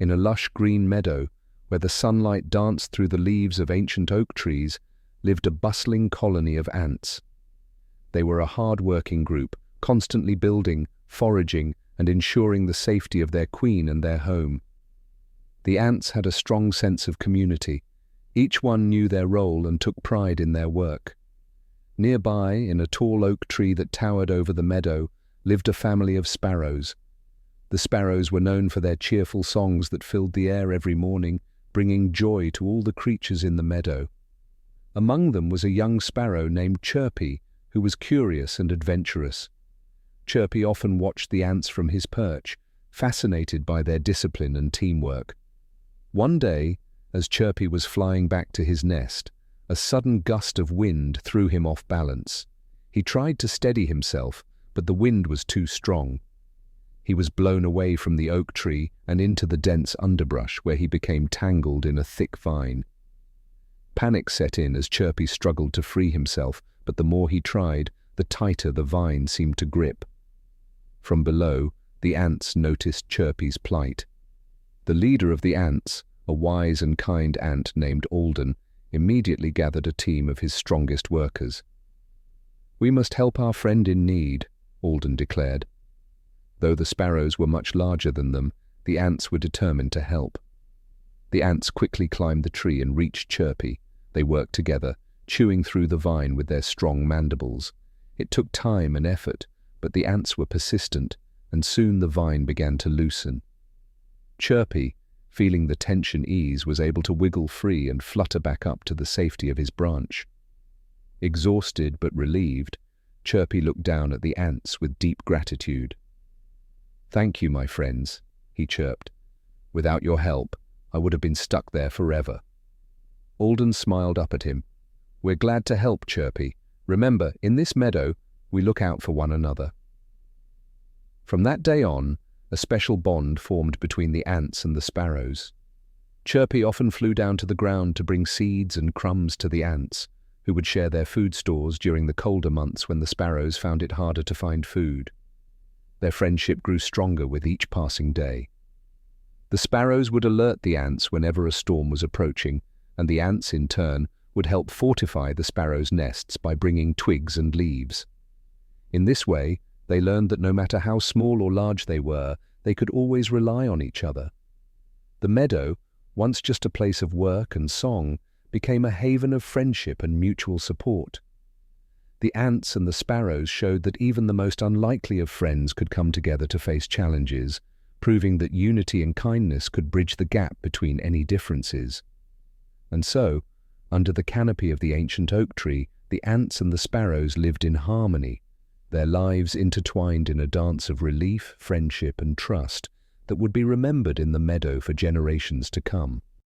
In a lush green meadow, where the sunlight danced through the leaves of ancient oak trees, lived a bustling colony of ants. They were a hard-working group, constantly building, foraging, and ensuring the safety of their queen and their home. The ants had a strong sense of community. Each one knew their role and took pride in their work. Nearby, in a tall oak tree that towered over the meadow, lived a family of sparrows. The sparrows were known for their cheerful songs that filled the air every morning, bringing joy to all the creatures in the meadow. Among them was a young sparrow named Chirpy, who was curious and adventurous. Chirpy often watched the ants from his perch, fascinated by their discipline and teamwork. One day, as Chirpy was flying back to his nest, a sudden gust of wind threw him off balance. He tried to steady himself, but the wind was too strong. He was blown away from the oak tree and into the dense underbrush, where he became tangled in a thick vine. Panic set in as Chirpy struggled to free himself, but the more he tried, the tighter the vine seemed to grip. From below, the ants noticed Chirpy's plight. The leader of the ants, a wise and kind ant named Alden, immediately gathered a team of his strongest workers. "We must help our friend in need," Alden declared. Though the sparrows were much larger than them, the ants were determined to help. The ants quickly climbed the tree and reached Chirpy. They worked together, chewing through the vine with their strong mandibles. It took time and effort, but the ants were persistent, and soon the vine began to loosen. Chirpy, feeling the tension ease, was able to wiggle free and flutter back up to the safety of his branch. Exhausted but relieved, Chirpy looked down at the ants with deep gratitude. "Thank you, my friends," he chirped. "Without your help, I would have been stuck there forever." Alden smiled up at him. "We're glad to help, Chirpy. Remember, in this meadow, we look out for one another." From that day on, a special bond formed between the ants and the sparrows. Chirpy often flew down to the ground to bring seeds and crumbs to the ants, who would share their food stores during the colder months when the sparrows found it harder to find food. Their friendship grew stronger with each passing day. The sparrows would alert the ants whenever a storm was approaching, and the ants, in turn, would help fortify the sparrows' nests by bringing twigs and leaves. In this way, they learned that no matter how small or large they were, they could always rely on each other. The meadow, once just a place of work and song, became a haven of friendship and mutual support. The ants and the sparrows showed that even the most unlikely of friends could come together to face challenges, proving that unity and kindness could bridge the gap between any differences. And so, under the canopy of the ancient oak tree, the ants and the sparrows lived in harmony, their lives intertwined in a dance of relief, friendship, and trust that would be remembered in the meadow for generations to come.